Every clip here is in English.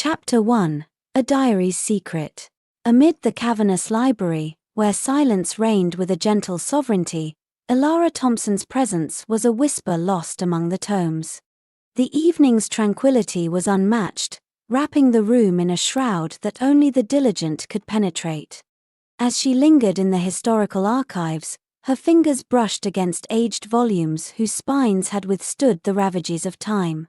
Chapter 1. A Diary's Secret. Amid the cavernous library, where silence reigned with a gentle sovereignty, Elara Thompson's presence was a whisper lost among the tomes. The evening's tranquility was unmatched, wrapping the room in a shroud that only the diligent could penetrate. As she lingered in the historical archives, her fingers brushed against aged volumes whose spines had withstood the ravages of time.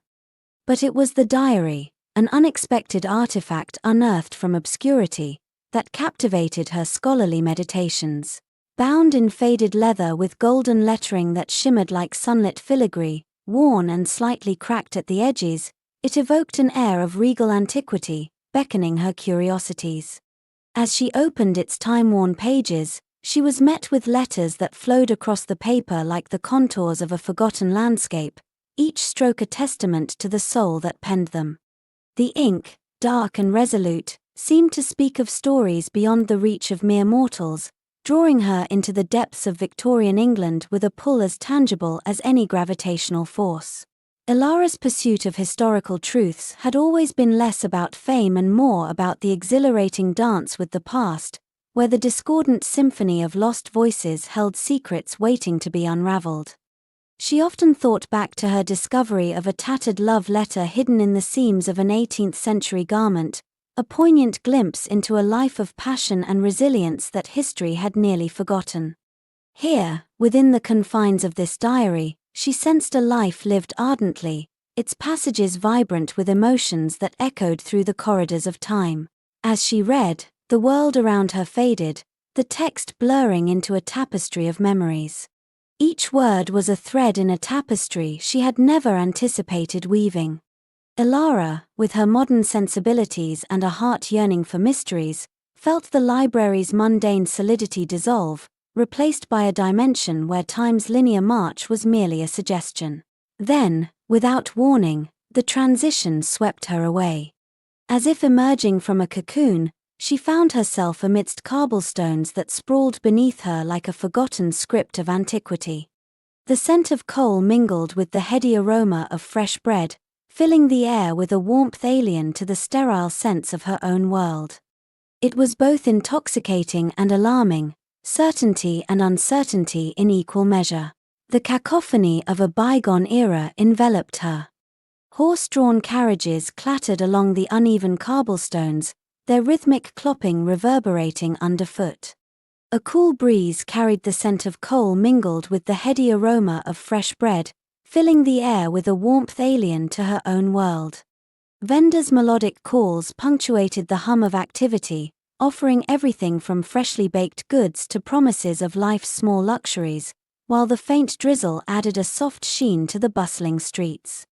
But it was the diary, an unexpected artifact unearthed from obscurity, that captivated her scholarly meditations. Bound in faded leather with golden lettering that shimmered like sunlit filigree, worn and slightly cracked at the edges, it evoked an air of regal antiquity, beckoning her curiosities. As she opened its time-worn pages, she was met with letters that flowed across the paper like the contours of a forgotten landscape, each stroke a testament to the soul that penned them. The ink, dark and resolute, seemed to speak of stories beyond the reach of mere mortals, drawing her into the depths of Victorian England with a pull as tangible as any gravitational force. Elara's pursuit of historical truths had always been less about fame and more about the exhilarating dance with the past, where the discordant symphony of lost voices held secrets waiting to be unraveled. She often thought back to her discovery of a tattered love letter hidden in the seams of an 18th-century garment, a poignant glimpse into a life of passion and resilience that history had nearly forgotten. Here, within the confines of this diary, she sensed a life lived ardently, its passages vibrant with emotions that echoed through the corridors of time. As she read, the world around her faded, the text blurring into a tapestry of memories. Each word was a thread in a tapestry she had never anticipated weaving. Elara, with her modern sensibilities and a heart yearning for mysteries, felt the library's mundane solidity dissolve, replaced by a dimension where time's linear march was merely a suggestion. Then, without warning, the transition swept her away. As if emerging from a cocoon, she found herself amidst cobblestones that sprawled beneath her like a forgotten script of antiquity. The scent of coal mingled with the heady aroma of fresh bread, filling the air with a warmth alien to the sterile sense of her own world. It was both intoxicating and alarming, certainty and uncertainty in equal measure. The cacophony of a bygone era enveloped her. Horse-drawn carriages clattered along the uneven cobblestones, their rhythmic clopping reverberating underfoot. A cool breeze carried the scent of coal mingled with the heady aroma of fresh bread, filling the air with a warmth alien to her own world. Vendors' melodic calls punctuated the hum of activity, offering everything from freshly baked goods to promises of life's small luxuries, while the faint drizzle added a soft sheen to the bustling streets.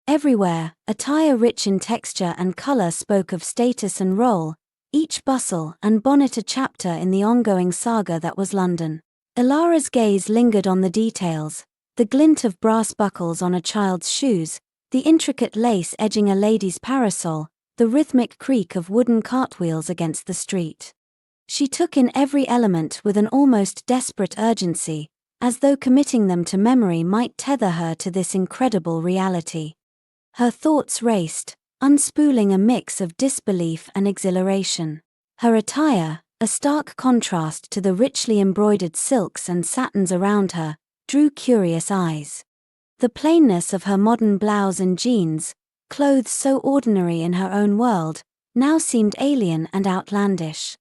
Everywhere, attire rich in texture and color spoke of status and role, each bustle and bonnet a chapter in the ongoing saga that was London. Elara's gaze lingered on the details, the glint of brass buckles on a child's shoes, the intricate lace edging a lady's parasol, the rhythmic creak of wooden cartwheels against the street. She took in every element with an almost desperate urgency, as though committing them to memory might tether her to this incredible reality. Her thoughts raced, unspooling a mix of disbelief and exhilaration. Her attire, a stark contrast to the richly embroidered silks and satins around her, drew curious eyes. The plainness of her modern blouse and jeans, clothes so ordinary in her own world, now seemed alien and outlandish.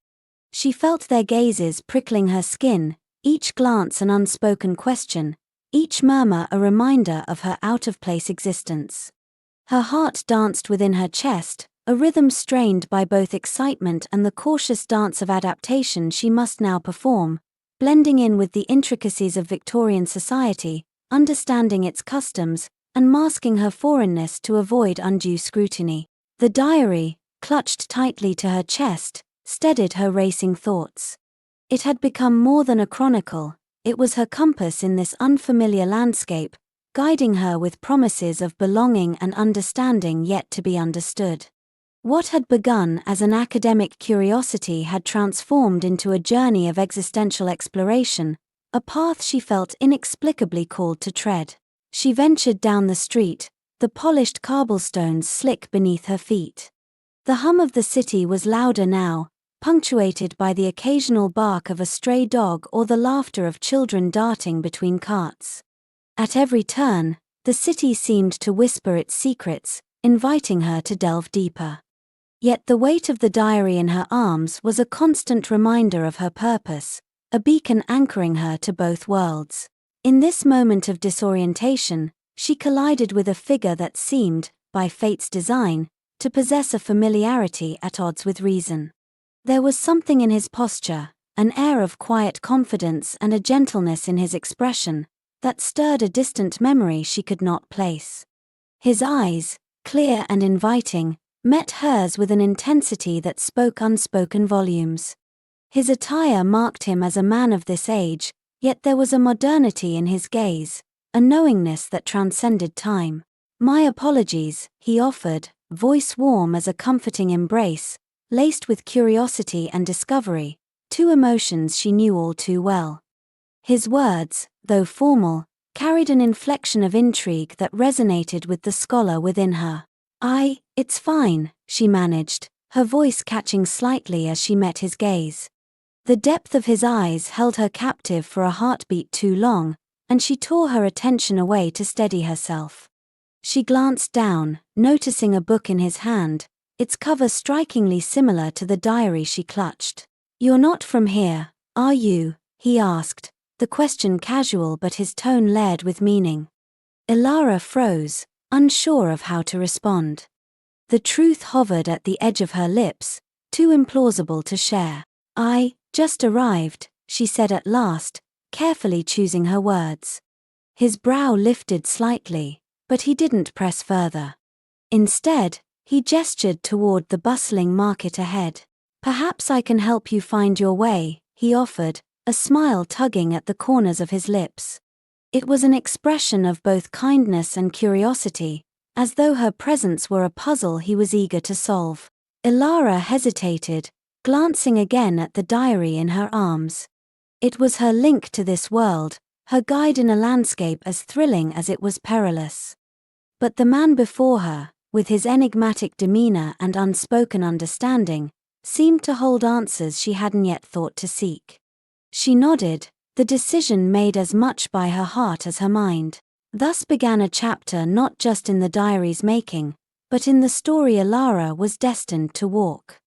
She felt their gazes prickling her skin, each glance an unspoken question, each murmur a reminder of her out-of-place existence. Her heart danced within her chest, a rhythm strained by both excitement and the cautious dance of adaptation she must now perform, blending in with the intricacies of Victorian society, understanding its customs, and masking her foreignness to avoid undue scrutiny. The diary, clutched tightly to her chest, steadied her racing thoughts. It had become more than a chronicle, it was her compass in this unfamiliar landscape, guiding her with promises of belonging and understanding yet to be understood. What had begun as an academic curiosity had transformed into a journey of existential exploration, a path she felt inexplicably called to tread. She ventured down the street, the polished cobblestones slick beneath her feet. The hum of the city was louder now, punctuated by the occasional bark of a stray dog or the laughter of children darting between carts. At every turn, the city seemed to whisper its secrets, inviting her to delve deeper. Yet the weight of the diary in her arms was a constant reminder of her purpose, a beacon anchoring her to both worlds. In this moment of disorientation, she collided with a figure that seemed, by fate's design, to possess a familiarity at odds with reason. There was something in his posture, an air of quiet confidence and a gentleness in his expression, that stirred a distant memory she could not place. His eyes, clear and inviting, met hers with an intensity that spoke unspoken volumes. His attire marked him as a man of this age, yet there was a modernity in his gaze, a knowingness that transcended time. "My apologies," he offered, voice warm as a comforting embrace, laced with curiosity and discovery, two emotions she knew all too well. His words, though formal, carried an inflection of intrigue that resonated with the scholar within her. It's fine," she managed, her voice catching slightly as she met his gaze. The depth of his eyes held her captive for a heartbeat too long, and she tore her attention away to steady herself. She glanced down, noticing a book in his hand, its cover strikingly similar to the diary she clutched. "You're not from here, are you?" he asked, the question casual but his tone layered with meaning. Elara froze, unsure of how to respond. The truth hovered at the edge of her lips, too implausible to share. "I just arrived," she said at last, carefully choosing her words. His brow lifted slightly, but he didn't press further. Instead, he gestured toward the bustling market ahead. "Perhaps I can help you find your way," he offered, a smile tugging at the corners of his lips. It was an expression of both kindness and curiosity, as though her presence were a puzzle he was eager to solve. Elara hesitated, glancing again at the diary in her arms. It was her link to this world, her guide in a landscape as thrilling as it was perilous. But the man before her, with his enigmatic demeanor and unspoken understanding, seemed to hold answers she hadn't yet thought to seek. She nodded, the decision made as much by her heart as her mind. Thus began a chapter not just in the diary's making, but in the story Elara was destined to walk.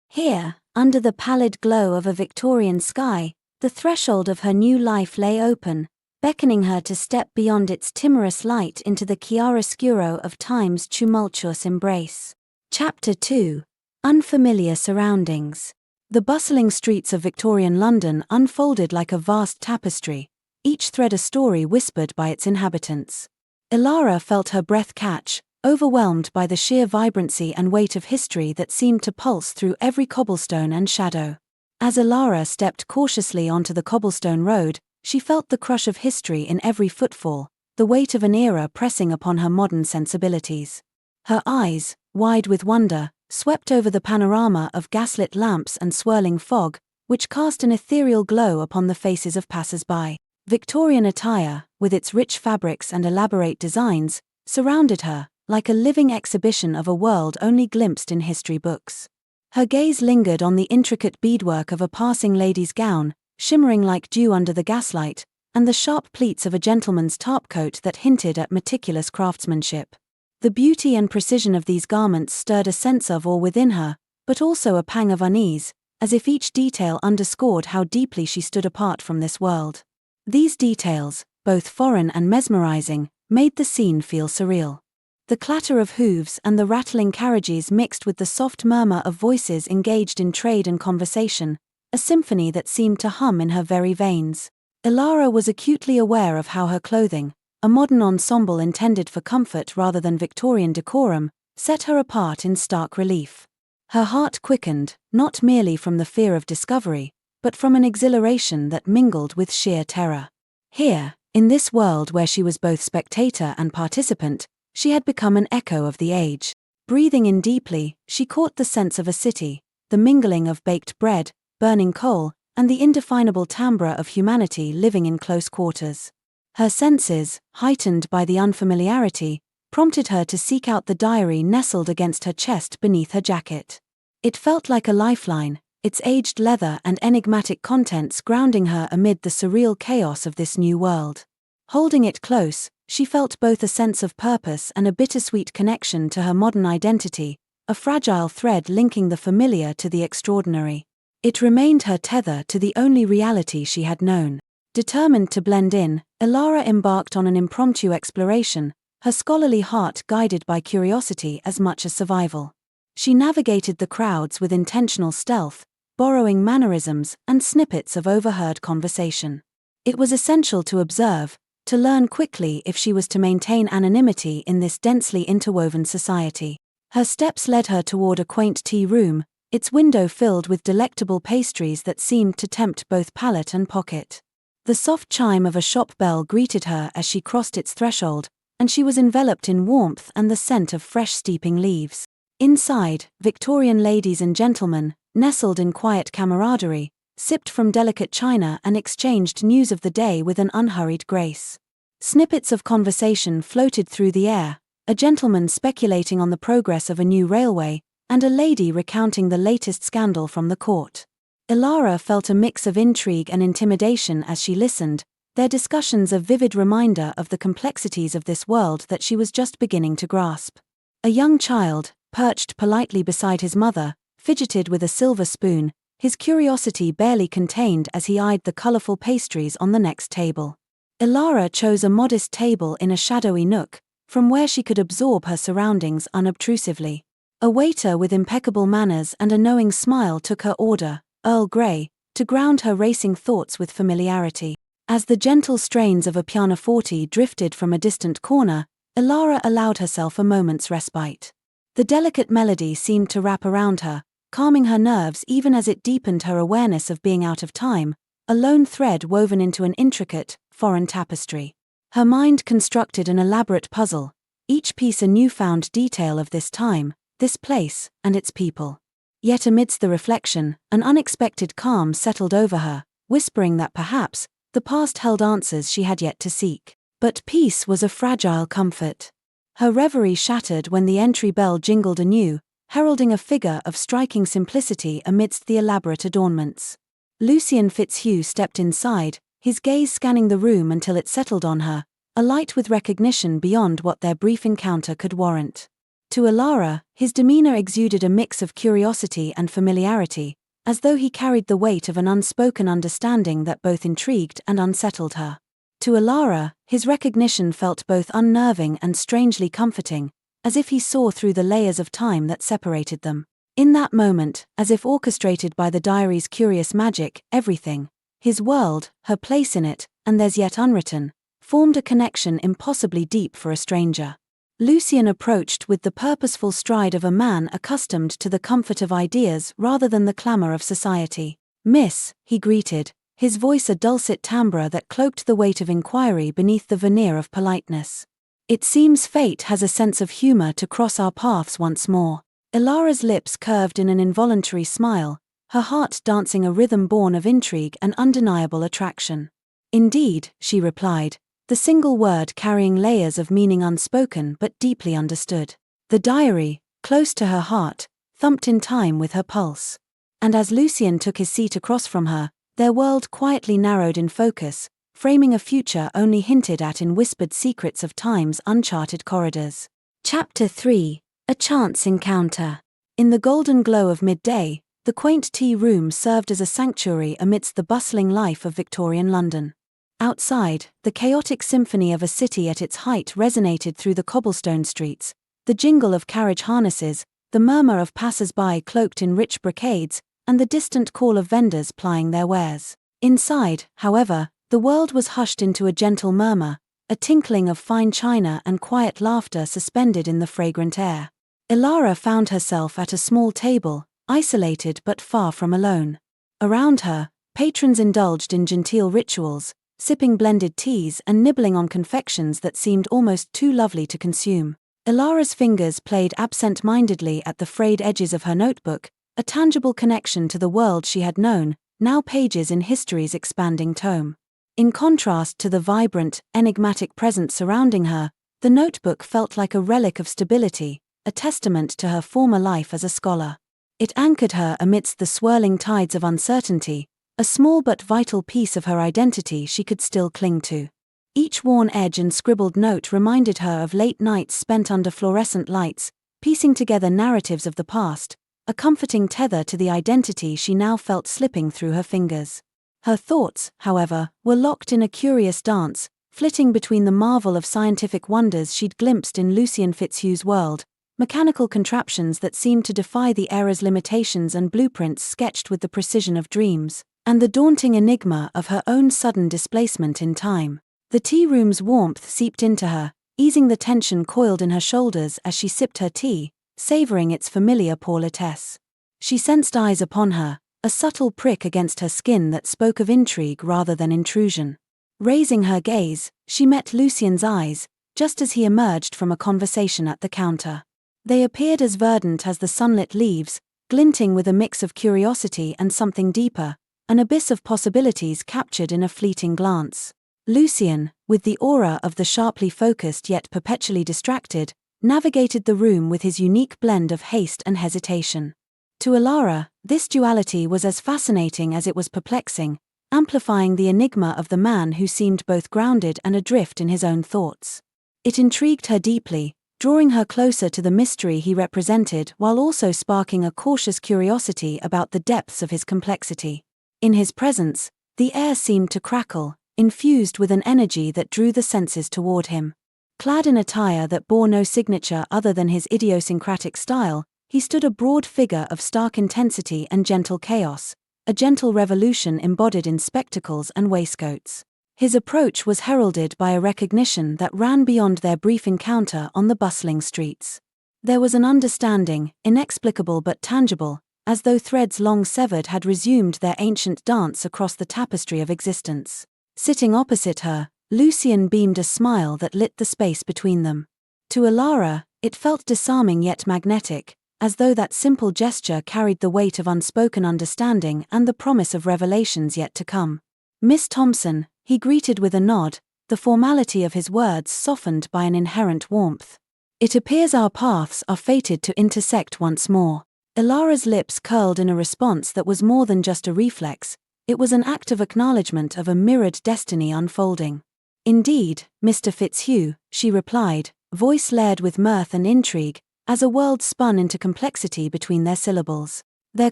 Here, under the pallid glow of a Victorian sky, the threshold of her new life lay open, beckoning her to step beyond its timorous light into the chiaroscuro of time's tumultuous embrace. Chapter 2: Unfamiliar Surroundings. The bustling streets of Victorian London unfolded like a vast tapestry, each thread a story whispered by its inhabitants. Elara felt her breath catch, overwhelmed by the sheer vibrancy and weight of history that seemed to pulse through every cobblestone and shadow. As Elara stepped cautiously onto the cobblestone road, she felt the crush of history in every footfall, the weight of an era pressing upon her modern sensibilities. Her eyes, wide with wonder, swept over the panorama of gaslit lamps and swirling fog, which cast an ethereal glow upon the faces of passers-by. Victorian attire, with its rich fabrics and elaborate designs, surrounded her, like a living exhibition of a world only glimpsed in history books. Her gaze lingered on the intricate beadwork of a passing lady's gown, shimmering like dew under the gaslight, and the sharp pleats of a gentleman's topcoat that hinted at meticulous craftsmanship. The beauty and precision of these garments stirred a sense of awe within her, but also a pang of unease, as if each detail underscored how deeply she stood apart from this world. These details, both foreign and mesmerizing, made the scene feel surreal. The clatter of hooves and the rattling carriages mixed with the soft murmur of voices engaged in trade and conversation, a symphony that seemed to hum in her very veins. Elara was acutely aware of how her clothing, a modern ensemble intended for comfort rather than Victorian decorum, set her apart in stark relief. Her heart quickened, not merely from the fear of discovery, but from an exhilaration that mingled with sheer terror. Here, in this world where she was both spectator and participant, she had become an echo of the age. Breathing in deeply, she caught the sense of a city, the mingling of baked bread, burning coal, and the indefinable timbre of humanity living in close quarters. Her senses, heightened by the unfamiliarity, prompted her to seek out the diary nestled against her chest beneath her jacket. It felt like a lifeline, its aged leather and enigmatic contents grounding her amid the surreal chaos of this new world. Holding it close, she felt both a sense of purpose and a bittersweet connection to her modern identity, a fragile thread linking the familiar to the extraordinary. It remained her tether to the only reality she had known. Determined to blend in, Elara embarked on an impromptu exploration, her scholarly heart guided by curiosity as much as survival. She navigated the crowds with intentional stealth, borrowing mannerisms and snippets of overheard conversation. It was essential to observe, to learn quickly if she was to maintain anonymity in this densely interwoven society. Her steps led her toward a quaint tea room, its window filled with delectable pastries that seemed to tempt both palate and pocket. The soft chime of a shop bell greeted her as she crossed its threshold, and she was enveloped in warmth and the scent of fresh steeping leaves. Inside, Victorian ladies and gentlemen, nestled in quiet camaraderie, sipped from delicate china and exchanged news of the day with an unhurried grace. Snippets of conversation floated through the air, a gentleman speculating on the progress of a new railway, and a lady recounting the latest scandal from the court. Elara felt a mix of intrigue and intimidation as she listened, their discussions a vivid reminder of the complexities of this world that she was just beginning to grasp. A young child, perched politely beside his mother, fidgeted with a silver spoon, his curiosity barely contained as he eyed the colorful pastries on the next table. Elara chose a modest table in a shadowy nook, from where she could absorb her surroundings unobtrusively. A waiter with impeccable manners and a knowing smile took her order, Earl Grey, to ground her racing thoughts with familiarity. As the gentle strains of a pianoforte drifted from a distant corner, Elara allowed herself a moment's respite. The delicate melody seemed to wrap around her, calming her nerves even as it deepened her awareness of being out of time, a lone thread woven into an intricate, foreign tapestry. Her mind constructed an elaborate puzzle, each piece a newfound detail of this time, this place, and its people. Yet amidst the reflection, an unexpected calm settled over her, whispering that perhaps, the past held answers she had yet to seek. But peace was a fragile comfort. Her reverie shattered when the entry bell jingled anew, heralding a figure of striking simplicity amidst the elaborate adornments. Lucian Fitzhugh stepped inside, his gaze scanning the room until it settled on her, alight with recognition beyond what their brief encounter could warrant. To Elara, his demeanor exuded a mix of curiosity and familiarity, as though he carried the weight of an unspoken understanding that both intrigued and unsettled her. To Elara, his recognition felt both unnerving and strangely comforting, as if he saw through the layers of time that separated them. In that moment, as if orchestrated by the diary's curious magic, everything, his world, her place in it, and theirs yet unwritten, formed a connection impossibly deep for a stranger. Lucian approached with the purposeful stride of a man accustomed to the comfort of ideas rather than the clamor of society. "Miss," he greeted, his voice a dulcet timbre that cloaked the weight of inquiry beneath the veneer of politeness. "It seems fate has a sense of humor to cross our paths once more." Elara's lips curved in an involuntary smile, her heart dancing a rhythm born of intrigue and undeniable attraction. "Indeed," she replied, the single word carrying layers of meaning unspoken but deeply understood. The diary, close to her heart, thumped in time with her pulse. And as Lucian took his seat across from her, their world quietly narrowed in focus, framing a future only hinted at in whispered secrets of time's uncharted corridors. Chapter 3: A Chance Encounter. In the golden glow of midday, the quaint tea room served as a sanctuary amidst the bustling life of Victorian London. Outside, the chaotic symphony of a city at its height resonated through the cobblestone streets, the jingle of carriage harnesses, the murmur of passers-by cloaked in rich brocades, and the distant call of vendors plying their wares. Inside, however, the world was hushed into a gentle murmur, a tinkling of fine china and quiet laughter suspended in the fragrant air. Elara found herself at a small table, isolated but far from alone. Around her, patrons indulged in genteel rituals, sipping blended teas and nibbling on confections that seemed almost too lovely to consume. Elara's fingers played absent-mindedly at the frayed edges of her notebook, a tangible connection to the world she had known, now pages in history's expanding tome. In contrast to the vibrant, enigmatic presence surrounding her, the notebook felt like a relic of stability, a testament to her former life as a scholar. It anchored her amidst the swirling tides of uncertainty, a small but vital piece of her identity she could still cling to. Each worn edge and scribbled note reminded her of late nights spent under fluorescent lights, piecing together narratives of the past, a comforting tether to the identity she now felt slipping through her fingers. Her thoughts, however, were locked in a curious dance, flitting between the marvel of scientific wonders she'd glimpsed in Lucian Fitzhugh's world, mechanical contraptions that seemed to defy the era's limitations and blueprints sketched with the precision of dreams, and the daunting enigma of her own sudden displacement in time. The tea room's warmth seeped into her, easing the tension coiled in her shoulders as she sipped her tea, savoring its familiar politesse. She sensed eyes upon her, a subtle prick against her skin that spoke of intrigue rather than intrusion. Raising her gaze, she met Lucian's eyes, just as he emerged from a conversation at the counter. They appeared as verdant as the sunlit leaves, glinting with a mix of curiosity and something deeper, an abyss of possibilities captured in a fleeting glance. Lucian, with the aura of the sharply focused yet perpetually distracted, navigated the room with his unique blend of haste and hesitation. To Elara, this duality was as fascinating as it was perplexing, amplifying the enigma of the man who seemed both grounded and adrift in his own thoughts. It intrigued her deeply, drawing her closer to the mystery he represented while also sparking a cautious curiosity about the depths of his complexity. In his presence, the air seemed to crackle, infused with an energy that drew the senses toward him. Clad in attire that bore no signature other than his idiosyncratic style, he stood a broad figure of stark intensity and gentle chaos, a gentle revolution embodied in spectacles and waistcoats. His approach was heralded by a recognition that ran beyond their brief encounter on the bustling streets. There was an understanding, inexplicable but tangible, as though threads long severed had resumed their ancient dance across the tapestry of existence. Sitting opposite her, Lucian beamed a smile that lit the space between them. To Elara, it felt disarming yet magnetic, as though that simple gesture carried the weight of unspoken understanding and the promise of revelations yet to come. "Miss Thompson," he greeted with a nod, the formality of his words softened by an inherent warmth. "It appears our paths are fated to intersect once more." Elara's lips curled in a response that was more than just a reflex. It was an act of acknowledgement of a mirrored destiny unfolding. "Indeed, Mr. Fitzhugh," she replied, voice layered with mirth and intrigue, as a world spun into complexity between their syllables. Their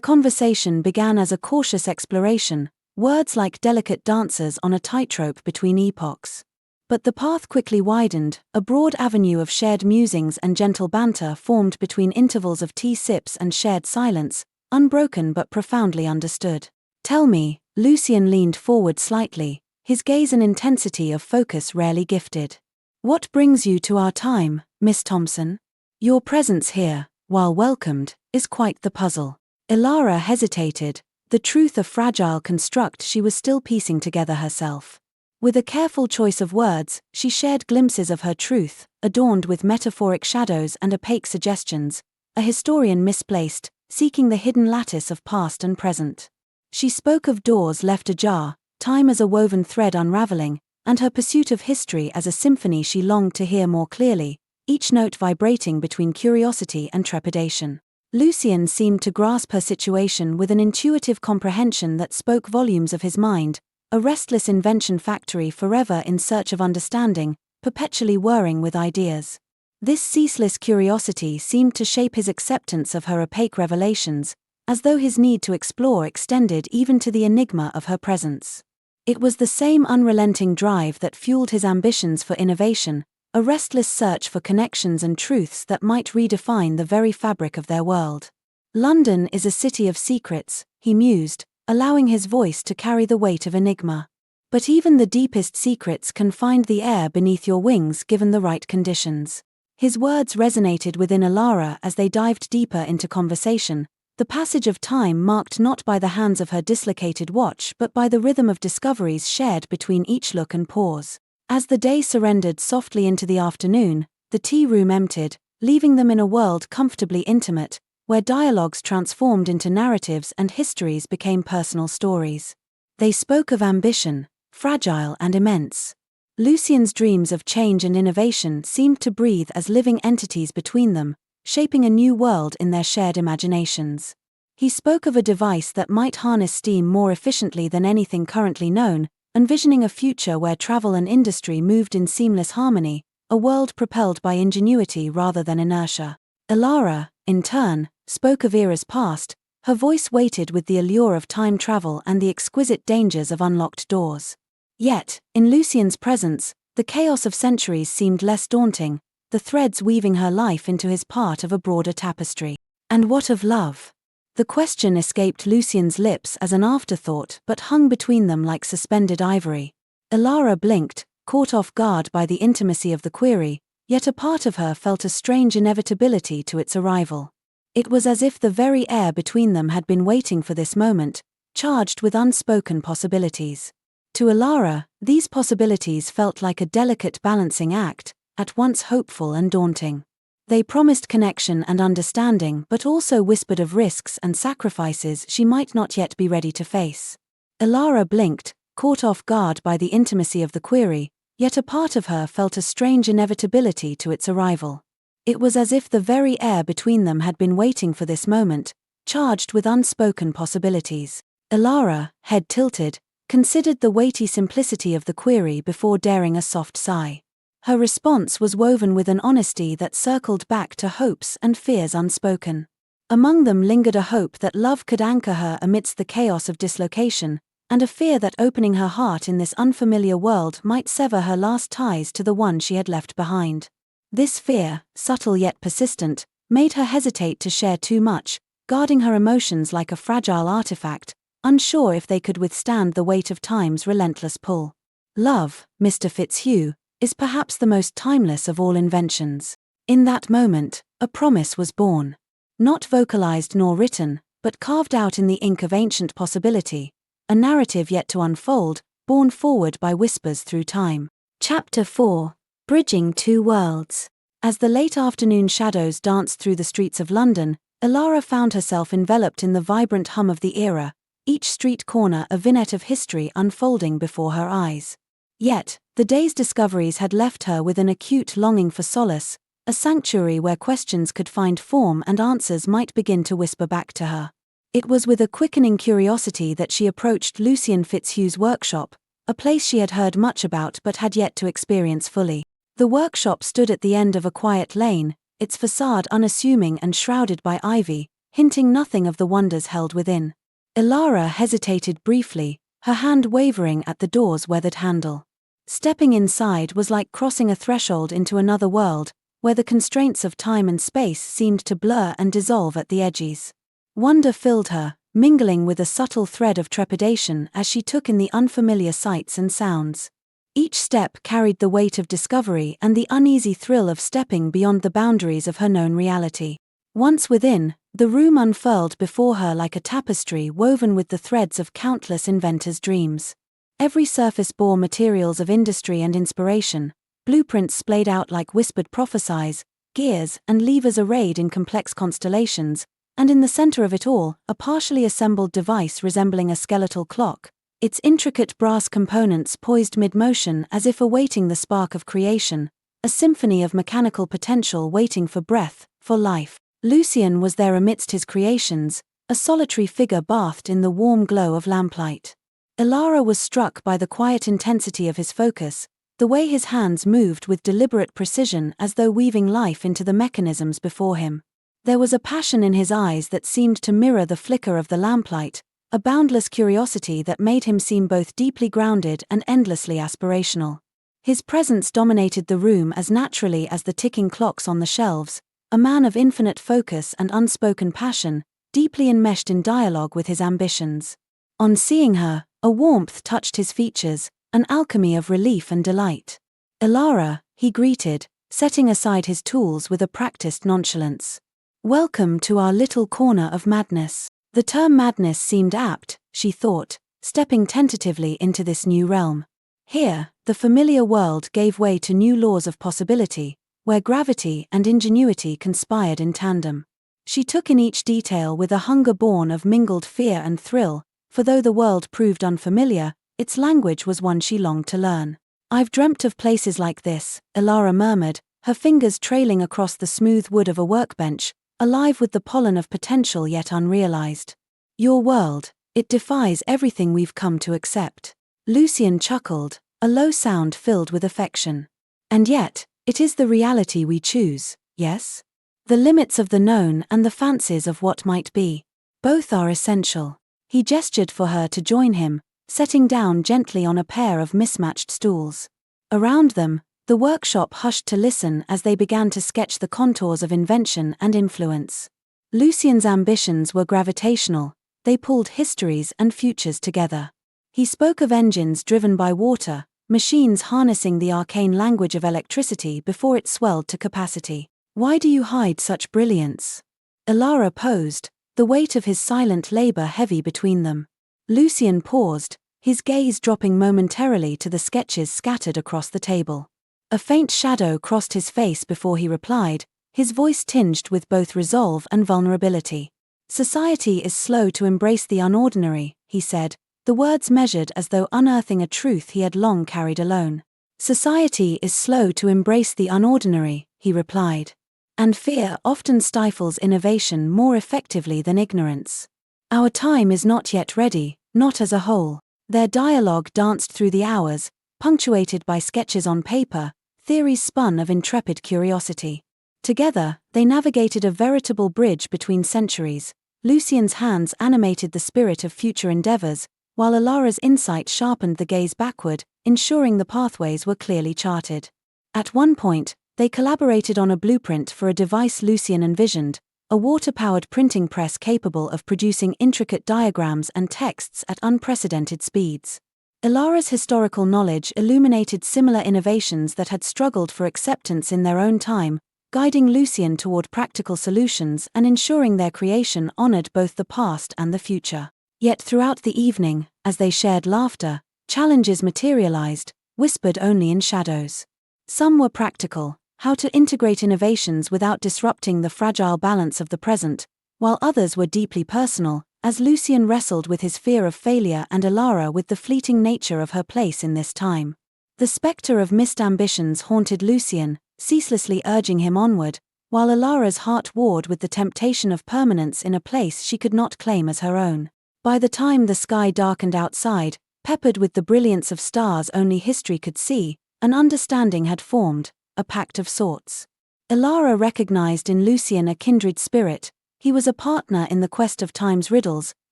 conversation began as a cautious exploration, words like delicate dancers on a tightrope between epochs. But the path quickly widened, a broad avenue of shared musings and gentle banter formed between intervals of tea sips and shared silence, unbroken but profoundly understood. "Tell me," Lucian leaned forward slightly, his gaze an intensity of focus rarely gifted. "What brings you to our time, Miss Thompson? Your presence here, while welcomed, is quite the puzzle." Elara hesitated, the truth a fragile construct she was still piecing together herself. With a careful choice of words, she shared glimpses of her truth, adorned with metaphoric shadows and opaque suggestions, a historian misplaced, seeking the hidden lattice of past and present. She spoke of doors left ajar, time as a woven thread unraveling, and her pursuit of history as a symphony she longed to hear more clearly, each note vibrating between curiosity and trepidation. Lucian seemed to grasp her situation with an intuitive comprehension that spoke volumes of his mind, a restless invention factory forever in search of understanding, perpetually whirring with ideas. This ceaseless curiosity seemed to shape his acceptance of her opaque revelations, as though his need to explore extended even to the enigma of her presence. It was the same unrelenting drive that fueled his ambitions for innovation, a restless search for connections and truths that might redefine the very fabric of their world. "London is a city of secrets," he mused, allowing his voice to carry the weight of enigma. "But even the deepest secrets can find the air beneath your wings given the right conditions." His words resonated within Elara as they dived deeper into conversation, the passage of time marked not by the hands of her dislocated watch but by the rhythm of discoveries shared between each look and pause. As the day surrendered softly into the afternoon, the tea room emptied, leaving them in a world comfortably intimate, where dialogues transformed into narratives and histories became personal stories. They spoke of ambition, fragile and immense. Lucian's dreams of change and innovation seemed to breathe as living entities between them, shaping a new world in their shared imaginations. He spoke of a device that might harness steam more efficiently than anything currently known, envisioning a future where travel and industry moved in seamless harmony, a world propelled by ingenuity rather than inertia. Elara, in turn, spoke of eras past, her voice weighted with the allure of time travel and the exquisite dangers of unlocked doors. Yet, in Lucien's presence, the chaos of centuries seemed less daunting, the threads weaving her life into his part of a broader tapestry. And what of love? The question escaped Lucien's lips as an afterthought but hung between them like suspended ivory. Elara blinked, caught off guard by the intimacy of the query, yet a part of her felt a strange inevitability to its arrival. It was as if the very air between them had been waiting for this moment, charged with unspoken possibilities. To Elara, these possibilities felt like a delicate balancing act, at once hopeful and daunting. They promised connection and understanding but also whispered of risks and sacrifices she might not yet be ready to face. Elara blinked, caught off guard by the intimacy of the query, yet a part of her felt a strange inevitability to its arrival. It was as if the very air between them had been waiting for this moment, charged with unspoken possibilities. Elara, head tilted, considered the weighty simplicity of the query before daring a soft sigh. Her response was woven with an honesty that circled back to hopes and fears unspoken. Among them lingered a hope that love could anchor her amidst the chaos of dislocation, and a fear that opening her heart in this unfamiliar world might sever her last ties to the one she had left behind. This fear, subtle yet persistent, made her hesitate to share too much, guarding her emotions like a fragile artifact, unsure if they could withstand the weight of time's relentless pull. Love, Mr. Fitzhugh, is perhaps the most timeless of all inventions. In that moment, a promise was born. Not vocalized nor written, but carved out in the ink of ancient possibility, a narrative yet to unfold, borne forward by whispers through time. Chapter 4. Bridging Two Worlds. As the late afternoon shadows danced through the streets of London, Elara found herself enveloped in the vibrant hum of the era, each street corner a vignette of history unfolding before her eyes. Yet, the day's discoveries had left her with an acute longing for solace, a sanctuary where questions could find form and answers might begin to whisper back to her. It was with a quickening curiosity that she approached Lucien Fitzhugh's workshop, a place she had heard much about but had yet to experience fully. The workshop stood at the end of a quiet lane, its facade unassuming and shrouded by ivy, hinting nothing of the wonders held within. Elara hesitated briefly, her hand wavering at the door's weathered handle. Stepping inside was like crossing a threshold into another world, where the constraints of time and space seemed to blur and dissolve at the edges. Wonder filled her, mingling with a subtle thread of trepidation as she took in the unfamiliar sights and sounds. Each step carried the weight of discovery and the uneasy thrill of stepping beyond the boundaries of her known reality. Once within, the room unfurled before her like a tapestry woven with the threads of countless inventors' dreams. Every surface bore materials of industry and inspiration, blueprints splayed out like whispered prophecies, gears and levers arrayed in complex constellations, and in the center of it all, a partially assembled device resembling a skeletal clock, its intricate brass components poised mid-motion as if awaiting the spark of creation, a symphony of mechanical potential waiting for breath, for life. Lucien was there amidst his creations, a solitary figure bathed in the warm glow of lamplight. Elara was struck by the quiet intensity of his focus, the way his hands moved with deliberate precision as though weaving life into the mechanisms before him. There was a passion in his eyes that seemed to mirror the flicker of the lamplight, a boundless curiosity that made him seem both deeply grounded and endlessly aspirational. His presence dominated the room as naturally as the ticking clocks on the shelves, a man of infinite focus and unspoken passion, deeply enmeshed in dialogue with his ambitions. On seeing her, a warmth touched his features, an alchemy of relief and delight. Elara, he greeted, setting aside his tools with a practiced nonchalance. Welcome to our little corner of madness. The term madness seemed apt, she thought, stepping tentatively into this new realm. Here, the familiar world gave way to new laws of possibility, where gravity and ingenuity conspired in tandem. She took in each detail with a hunger born of mingled fear and thrill, for though the world proved unfamiliar, its language was one she longed to learn. I've dreamt of places like this, Elara murmured, her fingers trailing across the smooth wood of a workbench, alive with the pollen of potential yet unrealized. Your world, it defies everything we've come to accept. Lucian chuckled, a low sound filled with affection. And yet, it is the reality we choose, yes? The limits of the known and the fancies of what might be. Both are essential. He gestured for her to join him, setting down gently on a pair of mismatched stools. Around them, the workshop hushed to listen as they began to sketch the contours of invention and influence. Lucian's ambitions were gravitational, they pulled histories and futures together. He spoke of engines driven by water, machines harnessing the arcane language of electricity before it swelled to capacity. Why do you hide such brilliance? Elara posed, the weight of his silent labor heavy between them. Lucian paused, his gaze dropping momentarily to the sketches scattered across the table. A faint shadow crossed his face before he replied, his voice tinged with both resolve and vulnerability. Society is slow to embrace the unordinary, he said, the words measured as though unearthing a truth he had long carried alone. Society is slow to embrace the unordinary, he replied. And fear often stifles innovation more effectively than ignorance. Our time is not yet ready, not as a whole. Their dialogue danced through the hours, punctuated by sketches on paper, theories spun of intrepid curiosity. Together, they navigated a veritable bridge between centuries. Lucian's hands animated the spirit of future endeavors, while Elara's insight sharpened the gaze backward, ensuring the pathways were clearly charted. At one point, they collaborated on a blueprint for a device Lucian envisioned, a water-powered printing press capable of producing intricate diagrams and texts at unprecedented speeds. Elara's historical knowledge illuminated similar innovations that had struggled for acceptance in their own time, guiding Lucian toward practical solutions and ensuring their creation honored both the past and the future. Yet throughout the evening, as they shared laughter, challenges materialized, whispered only in shadows. Some were practical, how to integrate innovations without disrupting the fragile balance of the present, while others were deeply personal, as Lucian wrestled with his fear of failure and Elara with the fleeting nature of her place in this time. The specter of missed ambitions haunted Lucian, ceaselessly urging him onward, while Elara's heart warred with the temptation of permanence in a place she could not claim as her own. By the time the sky darkened outside, peppered with the brilliance of stars only history could see, an understanding had formed, a pact of sorts. Elara recognized in Lucian a kindred spirit. He was a partner in the quest of time's riddles,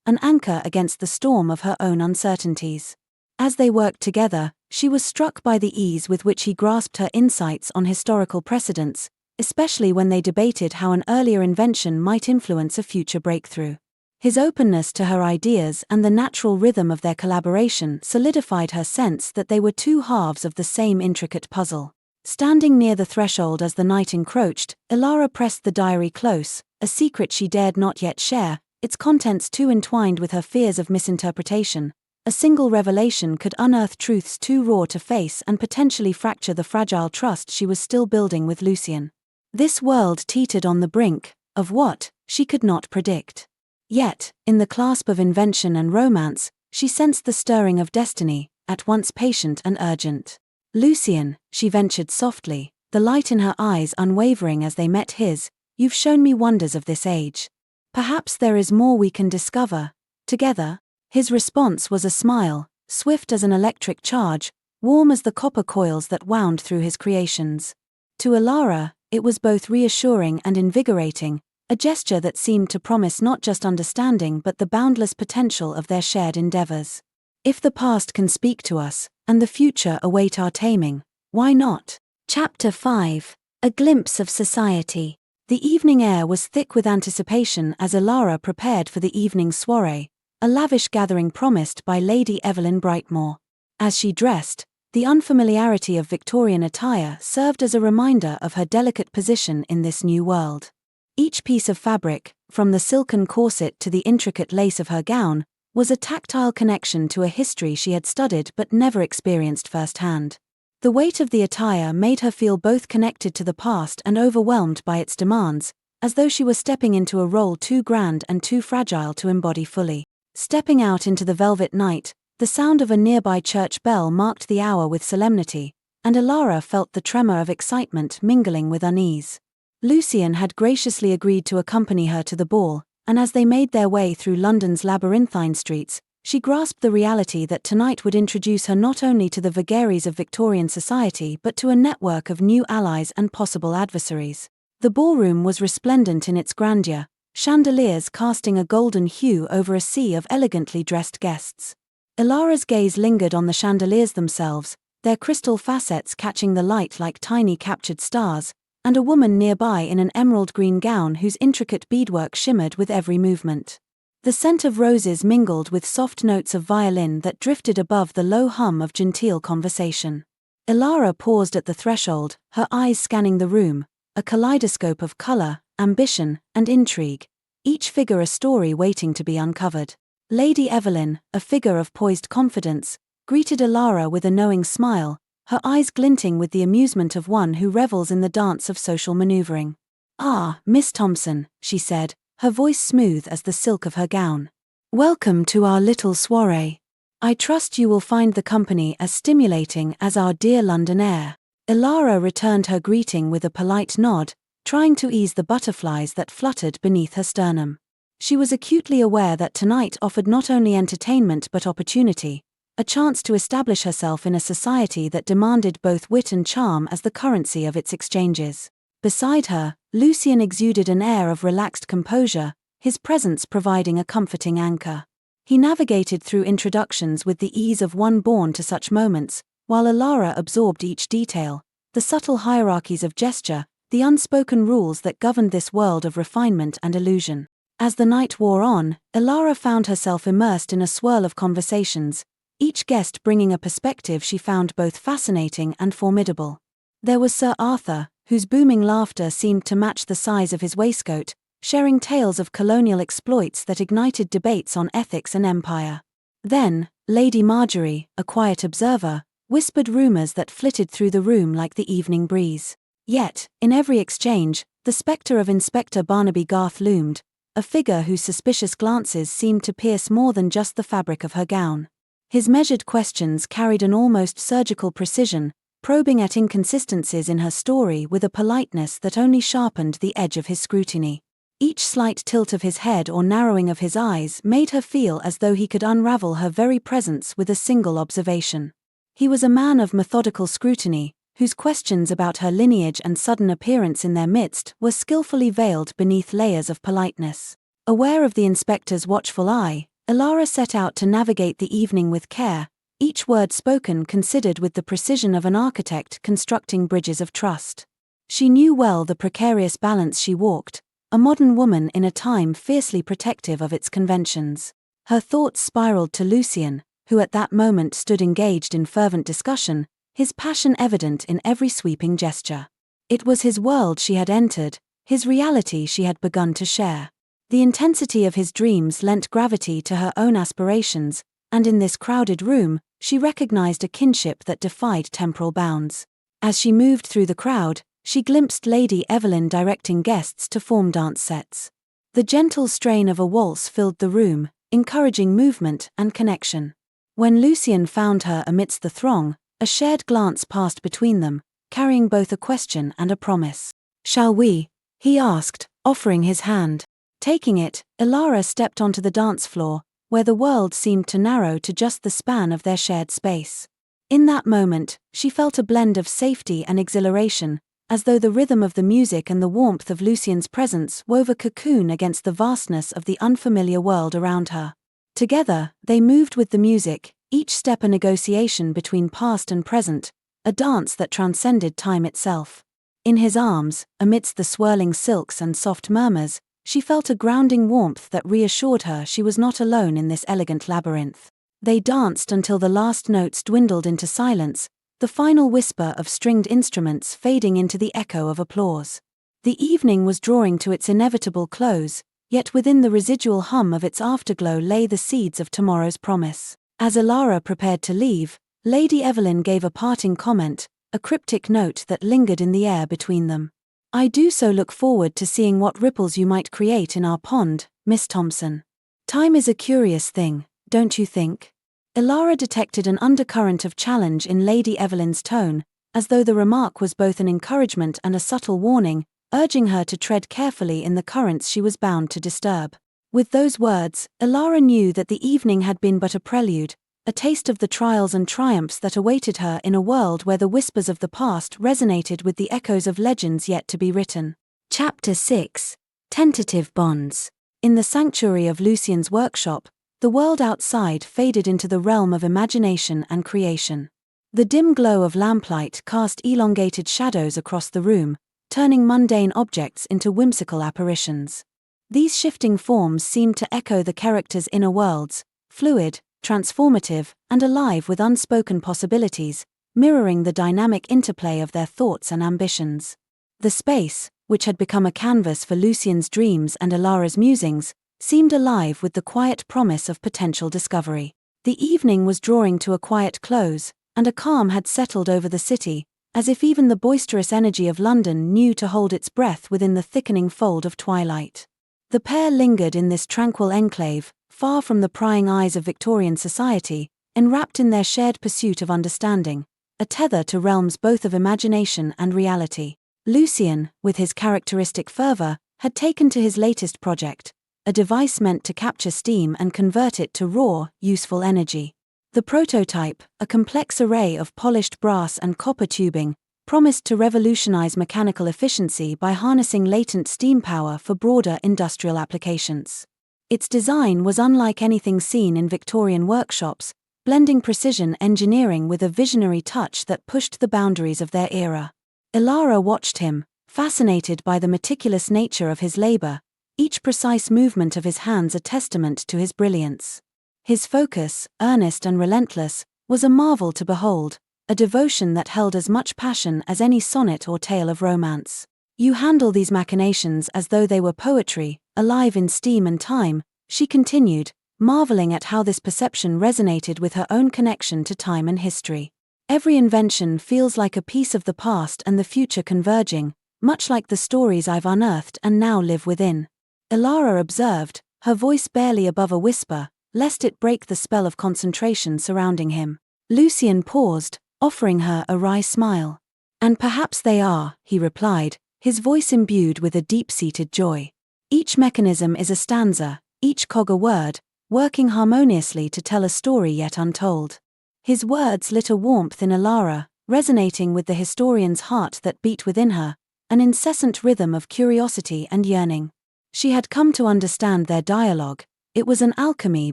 an anchor against the storm of her own uncertainties. As they worked together, she was struck by the ease with which he grasped her insights on historical precedents, especially when they debated how an earlier invention might influence a future breakthrough. His openness to her ideas and the natural rhythm of their collaboration solidified her sense that they were two halves of the same intricate puzzle. Standing near the threshold as the night encroached, Elara pressed the diary close, a secret she dared not yet share, its contents too entwined with her fears of misinterpretation. A single revelation could unearth truths too raw to face and potentially fracture the fragile trust she was still building with Lucian. This world teetered on the brink of what she could not predict. Yet, in the clasp of invention and romance, she sensed the stirring of destiny, at once patient and urgent. Lucian, she ventured softly, the light in her eyes unwavering as they met his, you've shown me wonders of this age. Perhaps there is more we can discover, together. His response was a smile, swift as an electric charge, warm as the copper coils that wound through his creations. To Elara, it was both reassuring and invigorating, a gesture that seemed to promise not just understanding but the boundless potential of their shared endeavors. If the past can speak to us, and the future await our taming, why not? Chapter 5. A glimpse of society. The evening air was thick with anticipation as Elara prepared for the evening soiree, a lavish gathering promised by Lady Evelyn Brightmore. As she dressed, the unfamiliarity of Victorian attire served as a reminder of her delicate position in this new world. Each piece of fabric, from the silken corset to the intricate lace of her gown, was a tactile connection to a history she had studied but never experienced firsthand. The weight of the attire made her feel both connected to the past and overwhelmed by its demands, as though she were stepping into a role too grand and too fragile to embody fully. Stepping out into the velvet night, the sound of a nearby church bell marked the hour with solemnity, and Elara felt the tremor of excitement mingling with unease. Lucian had graciously agreed to accompany her to the ball, and as they made their way through London's labyrinthine streets, she grasped the reality that tonight would introduce her not only to the vagaries of Victorian society but to a network of new allies and possible adversaries. The ballroom was resplendent in its grandeur, chandeliers casting a golden hue over a sea of elegantly dressed guests. Elara's gaze lingered on the chandeliers themselves, their crystal facets catching the light like tiny captured stars, and a woman nearby in an emerald green gown whose intricate beadwork shimmered with every movement. The scent of roses mingled with soft notes of violin that drifted above the low hum of genteel conversation. Elara paused at the threshold, her eyes scanning the room, a kaleidoscope of color, ambition, and intrigue, each figure a story waiting to be uncovered. Lady Evelyn, a figure of poised confidence, greeted Elara with a knowing smile, her eyes glinting with the amusement of one who revels in the dance of social maneuvering. "Ah, Miss Thompson," she said, her voice smooth as the silk of her gown. "Welcome to our little soirée. I trust you will find the company as stimulating as our dear London air." Elara returned her greeting with a polite nod, trying to ease the butterflies that fluttered beneath her sternum. She was acutely aware that tonight offered not only entertainment but opportunity, a chance to establish herself in a society that demanded both wit and charm as the currency of its exchanges. Beside her, Lucian exuded an air of relaxed composure, his presence providing a comforting anchor. He navigated through introductions with the ease of one born to such moments, while Elara absorbed each detail, the subtle hierarchies of gesture, the unspoken rules that governed this world of refinement and illusion. As the night wore on, Elara found herself immersed in a swirl of conversations, each guest bringing a perspective she found both fascinating and formidable. There was Sir Arthur, whose booming laughter seemed to match the size of his waistcoat, sharing tales of colonial exploits that ignited debates on ethics and empire. Then, Lady Marjorie, a quiet observer, whispered rumours that flitted through the room like the evening breeze. Yet, in every exchange, the spectre of Inspector Barnaby Garth loomed, a figure whose suspicious glances seemed to pierce more than just the fabric of her gown. His measured questions carried an almost surgical precision, probing at inconsistencies in her story with a politeness that only sharpened the edge of his scrutiny. Each slight tilt of his head or narrowing of his eyes made her feel as though he could unravel her very presence with a single observation. He was a man of methodical scrutiny, whose questions about her lineage and sudden appearance in their midst were skillfully veiled beneath layers of politeness. Aware of the inspector's watchful eye, Elara set out to navigate the evening with care, each word spoken considered with the precision of an architect constructing bridges of trust. She knew well the precarious balance she walked, a modern woman in a time fiercely protective of its conventions. Her thoughts spiraled to Lucian, who at that moment stood engaged in fervent discussion, his passion evident in every sweeping gesture. It was his world she had entered, his reality she had begun to share. The intensity of his dreams lent gravity to her own aspirations, and in this crowded room, she recognized a kinship that defied temporal bounds. As she moved through the crowd, she glimpsed Lady Evelyn directing guests to form dance sets. The gentle strain of a waltz filled the room, encouraging movement and connection. When Lucian found her amidst the throng, a shared glance passed between them, carrying both a question and a promise. "Shall we?" he asked, offering his hand. Taking it, Elara stepped onto the dance floor, where the world seemed to narrow to just the span of their shared space. In that moment, she felt a blend of safety and exhilaration, as though the rhythm of the music and the warmth of Lucian's presence wove a cocoon against the vastness of the unfamiliar world around her. Together, they moved with the music, each step a negotiation between past and present, a dance that transcended time itself. In his arms, amidst the swirling silks and soft murmurs, she felt a grounding warmth that reassured her she was not alone in this elegant labyrinth. They danced until the last notes dwindled into silence, the final whisper of stringed instruments fading into the echo of applause. The evening was drawing to its inevitable close, yet within the residual hum of its afterglow lay the seeds of tomorrow's promise. As Elara prepared to leave, Lady Evelyn gave a parting comment, a cryptic note that lingered in the air between them. "I do so look forward to seeing what ripples you might create in our pond, Miss Thompson. Time is a curious thing, don't you think?" Elara detected an undercurrent of challenge in Lady Evelyn's tone, as though the remark was both an encouragement and a subtle warning, urging her to tread carefully in the currents she was bound to disturb. With those words, Elara knew that the evening had been but a prelude, a taste of the trials and triumphs that awaited her in a world where the whispers of the past resonated with the echoes of legends yet to be written. Chapter 6. Tentative Bonds. In the sanctuary of Lucien's workshop, the world outside faded into the realm of imagination and creation. The dim glow of lamplight cast elongated shadows across the room, turning mundane objects into whimsical apparitions. These shifting forms seemed to echo the characters' inner worlds, fluid, transformative, and alive with unspoken possibilities, mirroring the dynamic interplay of their thoughts and ambitions. The space, which had become a canvas for Lucien's dreams and Elara's musings, seemed alive with the quiet promise of potential discovery. The evening was drawing to a quiet close, and a calm had settled over the city, as if even the boisterous energy of London knew to hold its breath within the thickening fold of twilight. The pair lingered in this tranquil enclave, far from the prying eyes of Victorian society, enwrapped in their shared pursuit of understanding, a tether to realms both of imagination and reality. Lucien, with his characteristic fervor, had taken to his latest project, a device meant to capture steam and convert it to raw, useful energy. The prototype, a complex array of polished brass and copper tubing, promised to revolutionize mechanical efficiency by harnessing latent steam power for broader industrial applications. Its design was unlike anything seen in Victorian workshops, blending precision engineering with a visionary touch that pushed the boundaries of their era. Elara watched him, fascinated by the meticulous nature of his labor, each precise movement of his hands a testament to his brilliance. His focus, earnest and relentless, was a marvel to behold, a devotion that held as much passion as any sonnet or tale of romance. "You handle these machinations as though they were poetry, alive in steam and time," she continued, marveling at how this perception resonated with her own connection to time and history. "Every invention feels like a piece of the past and the future converging, much like the stories I've unearthed and now live within." Elara observed, her voice barely above a whisper, lest it break the spell of concentration surrounding him. Lucien paused, offering her a wry smile. "And perhaps they are," he replied, his voice imbued with a deep-seated joy. "Each mechanism is a stanza, each cog a word, working harmoniously to tell a story yet untold." His words lit a warmth in Elara, resonating with the historian's heart that beat within her, an incessant rhythm of curiosity and yearning. She had come to understand their dialogue. It was an alchemy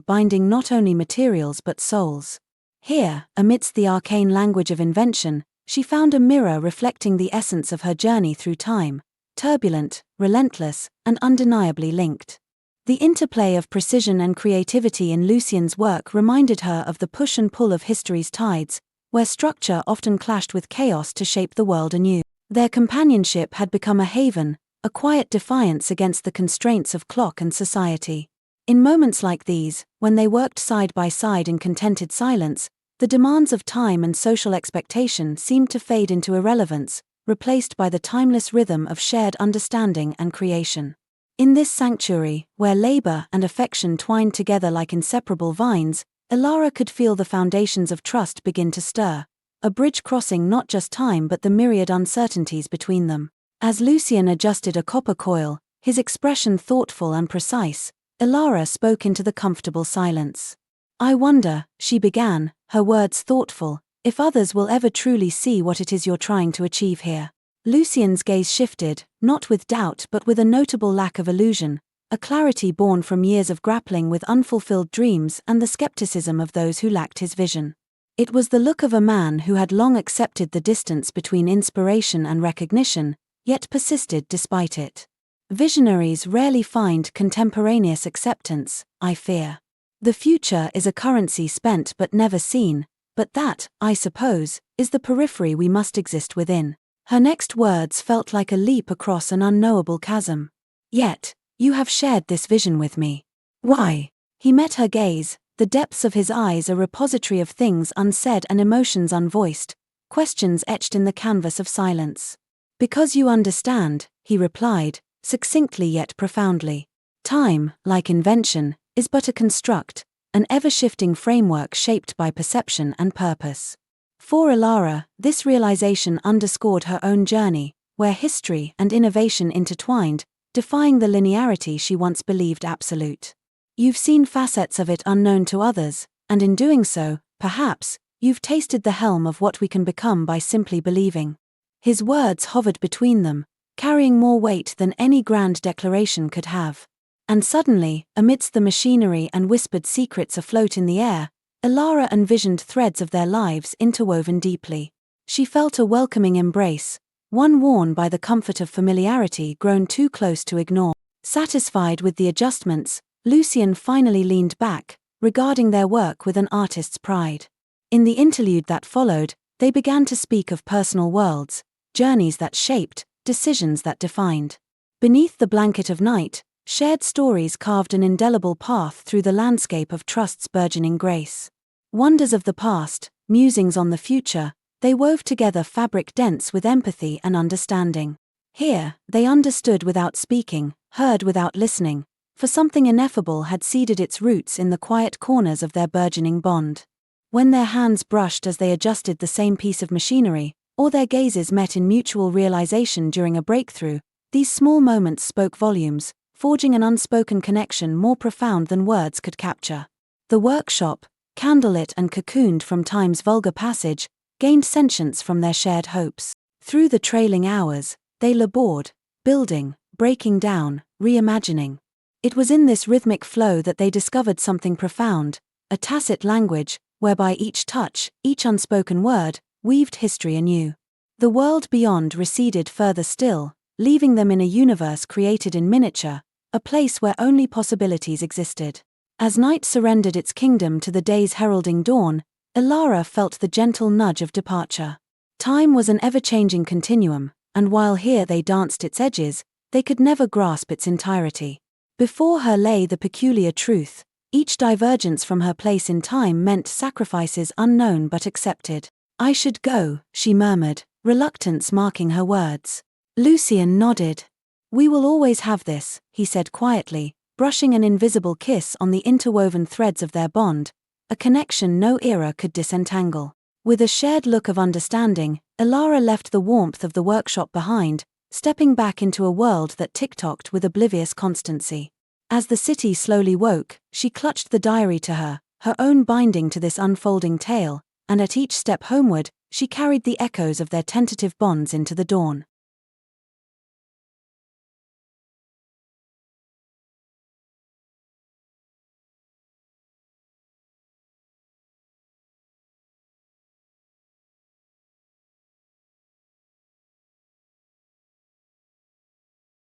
binding not only materials but souls. Here, amidst the arcane language of invention, she found a mirror reflecting the essence of her journey through time, turbulent, relentless, and undeniably linked. The interplay of precision and creativity in Lucien's work reminded her of the push and pull of history's tides, where structure often clashed with chaos to shape the world anew. Their companionship had become a haven, a quiet defiance against the constraints of clock and society. In moments like these, when they worked side by side in contented silence, the demands of time and social expectation seemed to fade into irrelevance, replaced by the timeless rhythm of shared understanding and creation. In this sanctuary, where labor and affection twined together like inseparable vines, Elara could feel the foundations of trust begin to stir, a bridge crossing not just time but the myriad uncertainties between them. As Lucien adjusted a copper coil, his expression thoughtful and precise, Elara spoke into the comfortable silence. "I wonder," she began, her words thoughtful, "if others will ever truly see what it is you're trying to achieve here." Lucien's gaze shifted, not with doubt but with a notable lack of illusion, a clarity born from years of grappling with unfulfilled dreams and the skepticism of those who lacked his vision. It was the look of a man who had long accepted the distance between inspiration and recognition, yet persisted despite it. Visionaries rarely find contemporaneous acceptance, I fear. The future is a currency spent but never seen, but that, I suppose, is the periphery we must exist within. Her next words felt like a leap across an unknowable chasm. "Yet, you have shared this vision with me. Why?" He met her gaze, the depths of his eyes a repository of things unsaid and emotions unvoiced, questions etched in the canvas of silence. "Because you understand," he replied, succinctly yet profoundly. "Time, like invention, is but a construct, an ever-shifting framework shaped by perception and purpose." For Elara, this realization underscored her own journey, where history and innovation intertwined, defying the linearity she once believed absolute. You've seen facets of it unknown to others, and in doing so, perhaps, you've tasted the helm of what we can become by simply believing. His words hovered between them, carrying more weight than any grand declaration could have. And suddenly, amidst the machinery and whispered secrets afloat in the air, Elara envisioned threads of their lives interwoven deeply. She felt a welcoming embrace, one worn by the comfort of familiarity grown too close to ignore. Satisfied with the adjustments, Lucien finally leaned back, regarding their work with an artist's pride. In the interlude that followed, they began to speak of personal worlds, journeys that shaped, decisions that defined. Beneath the blanket of night, shared stories carved an indelible path through the landscape of trust's burgeoning grace. Wonders of the past, musings on the future, they wove together fabric dense with empathy and understanding. Here, they understood without speaking, heard without listening, for something ineffable had seeded its roots in the quiet corners of their burgeoning bond. When their hands brushed as they adjusted the same piece of machinery, or their gazes met in mutual realization during a breakthrough, these small moments spoke volumes, forging an unspoken connection more profound than words could capture. The workshop, candlelit and cocooned from time's vulgar passage, gained sentience from their shared hopes. Through the trailing hours, they labored, building, breaking down, reimagining. It was in this rhythmic flow that they discovered something profound, a tacit language, whereby each touch, each unspoken word, weaved history anew. The world beyond receded further still, leaving them in a universe created in miniature, a place where only possibilities existed. As night surrendered its kingdom to the day's heralding dawn, Elara felt the gentle nudge of departure. Time was an ever-changing continuum, and while here they danced its edges, they could never grasp its entirety. Before her lay the peculiar truth: each divergence from her place in time meant sacrifices unknown but accepted. "I should go," she murmured, reluctance marking her words. Lucien nodded. "We will always have this," he said quietly, brushing an invisible kiss on the interwoven threads of their bond, a connection no era could disentangle. With a shared look of understanding, Elara left the warmth of the workshop behind, stepping back into a world that tick-tocked with oblivious constancy. As the city slowly woke, she clutched the diary to her own binding to this unfolding tale, and at each step homeward, she carried the echoes of their tentative bonds into the dawn.